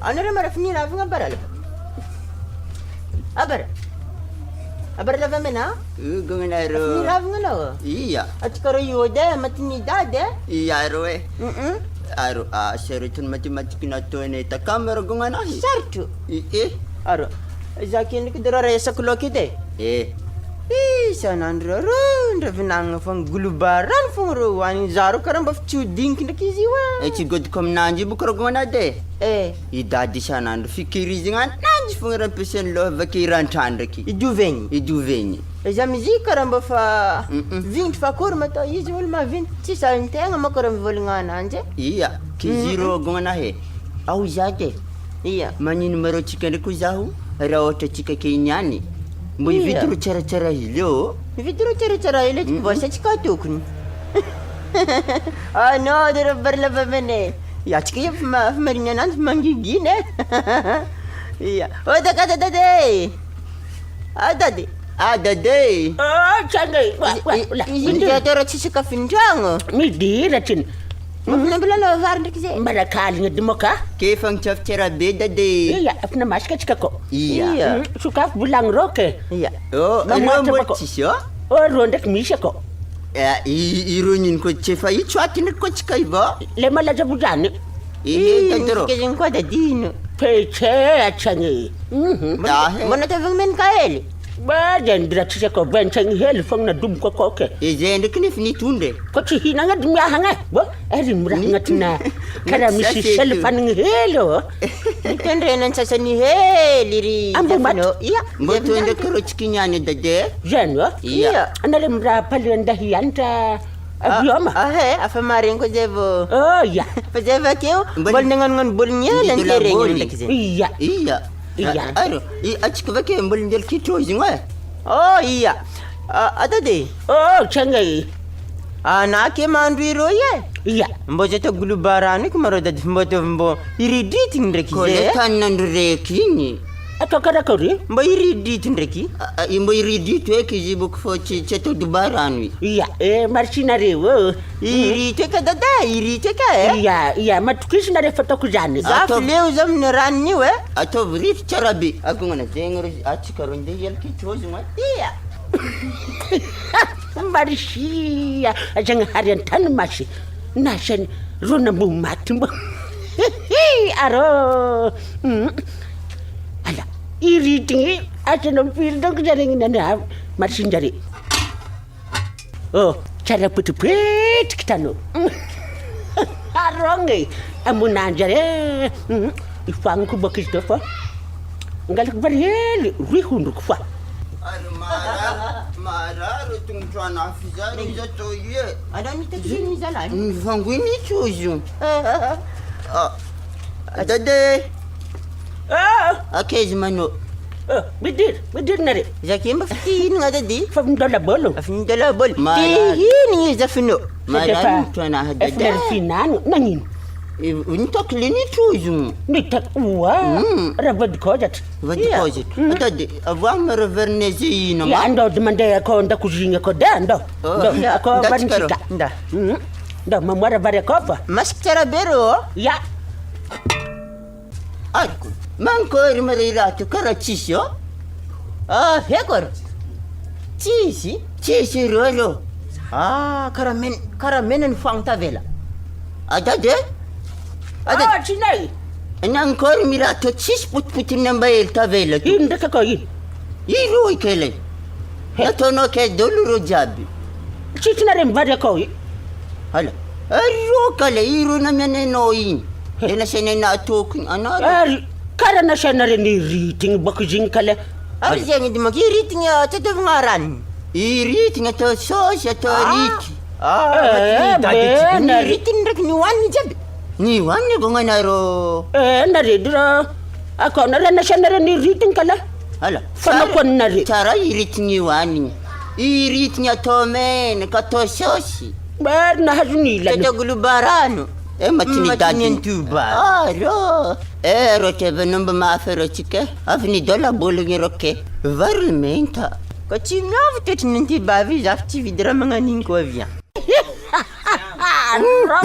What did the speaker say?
Anara marafini ravanga barala. Abara lava mena? Gunaro. Ravanga lawa. Iya. Atkaro yode matinidade? Iya roe. Aro seritun matematik na to ne ta kamera gunganahi. Certo. Aro. Zakin kidara resa kulokide. Sanandra runda vinanga van gulubaran fungro wani zaro karamba fchu dink ndakiziwa. Eci god kom nanji bukro gonade. Idadi sanandra fikiri zingan nanji fungra pesen lo vakiran tandaki. Iduveni. Jamizi karamba fa 20 fa korma to yizi ulma 20 tisa intenga makoram volngana anje. Iya, kiziro gonganahe. Au zate. Iya. Mani numero chikende kuzahu. Raota chika kenyani. Mbui viduru cara-cara hilo. Viduru cara-cara hilo bahasa cika tukun. Ah no, dera berlaba bene. Ya cika marinya nanti manggigi ne. Iya. Oh kata dade. Ada deh. Oh, canggih. Ini ada racun sekafin jango. Midira cin. Mana belala varne kize. Barakal ngedemoka. Kefang chafchera beda deh. Iya, apna maska cikako. Iya. Sukaf bulang roke. Iya. Oh, lombo tisho. Oh, rondek misha ko. Ya, irunin ko chefa ichwatin ko chikaiba. Lema la jabujani. Tantero. Kejeng ko ada dino. Peche achangi. Mana tavang men kaeli. Ba jendra tisako benceng hel fong na dum ko koke. Jende knif ni tunde. Ko ci hina nga dum ya hanga. Bo eri mura ngatina. Kara misi selfan ngelo. Tendre nan sasani heliri. Ambu mat. Iya. Mboto nda karo chikinyane dade. Jenwa. Iya. Andale mura palenda hiyanta. Abioma. Afamarin ko jevo. Oh ya. Pajeva kyo. Bol ngan bolnya lan tereng lekize. Iya. Iya. Aro, achiko vake mbol ndel kito zingwa. Oh iya. Ada deh. Oh, canggih. Anak mandiro ye. Iya. Mboje to gulubarani kumaro da mbo iriditi ndreki. Koletan ndreki ni. Atau kari? Mbo iriditi ndreki. Mbo iriditi kijibu kfochi cheto dubarani. Iya, marchina rewo. Irite ka dada, irite ka Iya, matukis na foto kujani. Zaf leo zam nerani we. Ato vrif charabi. Aku ngana jengro achikaro nde yel kito zingwa. Iya. Marisia, ajang harian tan masih. Nasen rona mumatumbo. Aro. Ala, iri tinggi aja nampil dong kejaring nana marsin jari. Oh, cara putih kita no. Arongi, amun anjare. Ifangku bakis dofa. Ngalak bariel, rihunduk fa. Mara rutung tuan afizar izato ye. Ada ni tekini jalan. Vangwini chuju. Dade. Akej mano. Bidir nare. Zakim baftin ngada di. Fam dola bolo. Afin dola bol. Tihin zafino. Mara tuan ahadada. Efner finan nangin. Untok lini chuju. Nitak uwa. Rabad kojat. Vadikosit. Dade, avam revernezi no. Ya ando demande ko nda kuzinga ko da ando. Ko bankita. Nda. Ndo mamwara bare kofa. Maskara bero. Ya. Arku. Manko rimarirato karachisho. Hekor. Chisi rolo. Karamen fangta vela. Adade? Chinai. Nankor mirato chis putin namba el tavela. Inda ka ko yin. Iru ikele. Natono ke doluro jabi. Chitinare mbare ko yi. Hala. Ero kale iru na mene no yin. Ena sene na tokun anara. Kara na shenare ni riting bakujin kale. Arjengi di maki riting ya tetev ngaran. Iriting to sos to riti. Riting rek nyuan jabi. Ni wanne gonganaro. Nare dira. Ako na na shenare ni riting kale. Hala. Fana kon nare. Tara iriting wani. Iriting to men ka to sosi. Ber na hazuni la. Tete gulubarano. Matini dadi. Tuba. Ro. Ero te venomba ma afero chike. Avni dola bolingi roke. Varmenta. Ko tsy miavy toetry n'ity bavy izy afy tsy vidy raha magnan'igny koa avy Wrong.